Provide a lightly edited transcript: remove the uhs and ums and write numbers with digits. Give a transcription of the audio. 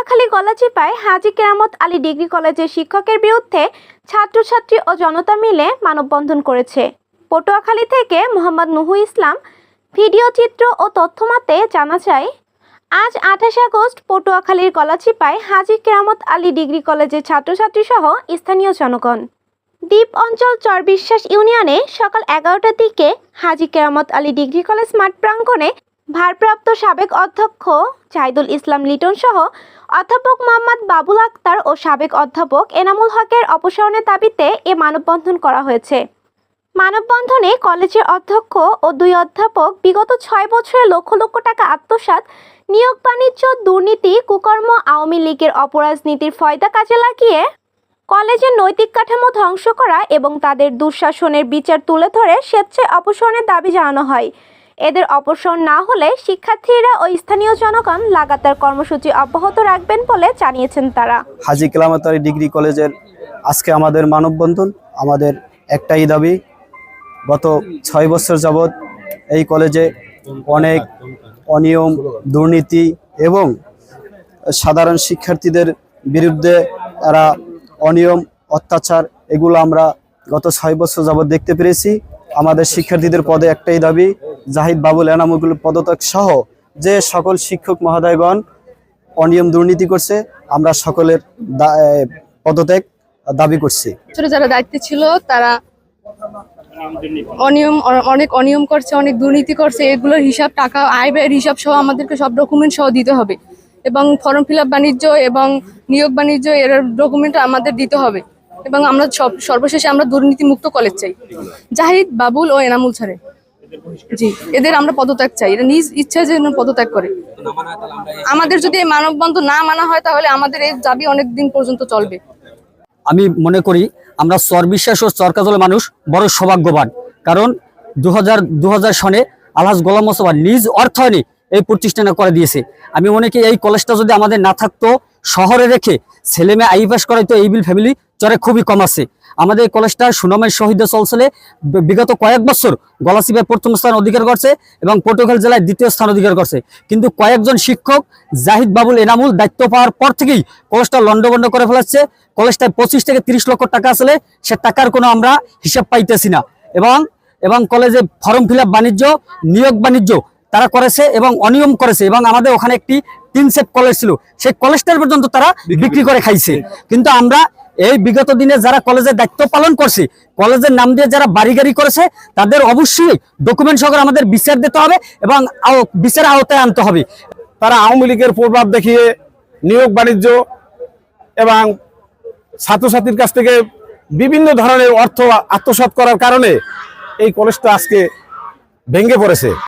পটুয়াখালী গলাচিপায় হাজী কেরামত Ali degree কলেজের শিক্ষকের বিরুদ্ধে ছাত্রছাত্রী ও জনতা মিলে মানববন্ধন করেছে। পটুয়াখালী থেকে মোহাম্মদ নুহু ইসলাম। ভিডিও চিত্র ও তথ্যমতে জানা যায়, আজ 28 আগস্ট পটুয়াখালীর গলাচিপায় হাজী কেরামত আলী ডিগ্রি কলেজের ছাত্রছাত্রী সহ স্থানীয় জনগণ দ্বীপ অঞ্চল চরবিশ্বাস ইউনিয়নে সকাল 11টার দিকে হাজী কেরামত আলী ডিগ্রি কলেজ মাঠ প্রাঙ্গণে ভারপ্রাপ্ত সাবেক অধ্যক্ষ জাহিদুল ইসলাম লিটন সহ অধ্যাপক মোহাম্মদ বাবুল আক্তার ও সাবেক অধ্যাপক এনামুল হকের অপসারণের দাবিতে এ মানববন্ধন করা হয়েছে। মানববন্ধনে কলেজের অধ্যক্ষ ও 2 অধ্যাপক বিগত 6 বছরে লক্ষ লক্ষ টাকা আত্মসাৎ, নিয়োগ বাণিজ্য, দুর্নীতি, কুকর্ম, আওয়ামী লীগের অপরাজনীতির ফয়দা কাজে লাগিয়ে কলেজের নৈতিক কাঠামো ধ্বংস করা এবং তাদের দুঃশাসনের বিচার তুলে ধরে স্বেচ্ছায় অপসারণের দাবি জানানো হয়। এদের অপসারণ না হলে শিক্ষার্থীরা ও স্থানীয় জনগণ লাগাতার কর্মসূচি অব্যাহত রাখবেন বলে জানিয়েছেন তারা। হাজী কেরামত আলী ডিগ্রি কলেজের আজকে আমাদের মানববন্ধন, আমাদের একটাই দাবি, গত 6 বছর যাবৎ এই কলেজে অনেক অনিয়ম, দুর্নীতি এবং সাধারণ শিক্ষার্থীদের বিরুদ্ধে তারা অনিয়ম, অত্যাচার এগুলো আমরা গত 6 বছর যাবৎ দেখতে পেরেছি। আমাদের শিক্ষার্থীদের পদে একটাই দাবি, জাহিদ, বাবুল, এনামুল পদত্যাগ সহ যে সকল শিক্ষক মহোদয়গণ অনিয়ম দুর্নীতি করছে, আমরা সকলের পদত্যাগ দাবি করছি। যারা দায়িত্বে ছিল তারা অনেক অনিয়ম করছে, অনেক দুর্নীতি করছে। এগুলোর হিসাব, টাকা আয় ব্যয়ের হিসাব সহ আমাদেরকে সব ডকুমেন্ট সহ দিতে হবে এবং ফর্ম ফিল আপ বাণিজ্য এবং নিয়োগ বাণিজ্য এর ডকুমেন্ট আমাদের দিতে হবে এবং আমরা সর্বশেষে আমরা দুর্নীতি মুক্ত কলেজ চাই। জাহিদ, বাবুল ও এনামুল ছাড়ে জি, এদের আমরা পদত্যাগ চাই। এরা নিজ ইচ্ছায় যেন পদত্যাগ করে। আমাদের যদি এই মানববন্ধন না মানা হয় তাহলে আমাদের এই দাবি অনেক দিন পর্যন্ত চলবে। আমি মনে করি আমরা চরবিশ্বাস ও চরকাজলের মানুষ বড় সৌভাগ্যবান, কারণ 2000 সনে আলহাজ গোলাম মোস্তফা নিজ অর্থায়নে এই প্রতিষ্ঠানে করে দিয়েছে। আমি মনে করি এই কলেজটা যদি আমাদের না থাকতো, শহরে রেখে ছেলে মেয়ে আইপাস করাইতো, এই বিল ফ্যামিলি চরে খুবই কম আছে। আমাদের এই কলেজটা সুনামের সহিত চলছে, বিগত কয়েক বছর গলাচিপায় প্রথম স্থান অধিকার করছে এবং পটুয়াখালী জেলায় 2য় স্থান অধিকার করছে। কিন্তু কয়েকজন শিক্ষক জাহিদ, বাবুল, এনামুল দায়িত্ব পাওয়ার পর থেকেই কলেজটা লন্ডভন্ড করে ফেলাচ্ছে। কলেজটায় 25 থেকে 30 লক্ষ টাকা আসলে সে টাকার কোনো আমরা হিসাব পাইতেছি না। এবং কলেজে ফর্ম ফিল আপ বাণিজ্য, নিয়োগ বাণিজ্য তারা করেছে এবং অনিয়ম করেছে। এবং আমাদের ওখানে একটি 3 সেট কলেজ ছিল, সেই কলেজটার পর্যন্ত তারা বিক্রি করে খাইছে। কিন্তু আমরা এই বিগত দিনে যারা কলেজের দায়িত্ব পালন করছে, কলেজের নাম দিয়ে যারা বাড়ি গাড়ি করেছে, তাদের অবশ্যই ডকুমেন্ট সহকারে আমাদের বিচার দিতে হবে এবং বিচারের আওতায় আনতে হবে। তারা আওয়ামী লীগের প্রভাব দেখিয়ে নিয়োগ বাণিজ্য এবং ছাত্রছাত্রীর কাছ থেকে বিভিন্ন ধরনের অর্থ আত্মসাৎ করার কারণে এই কলেজটা আজকে ভেঙে পড়েছে।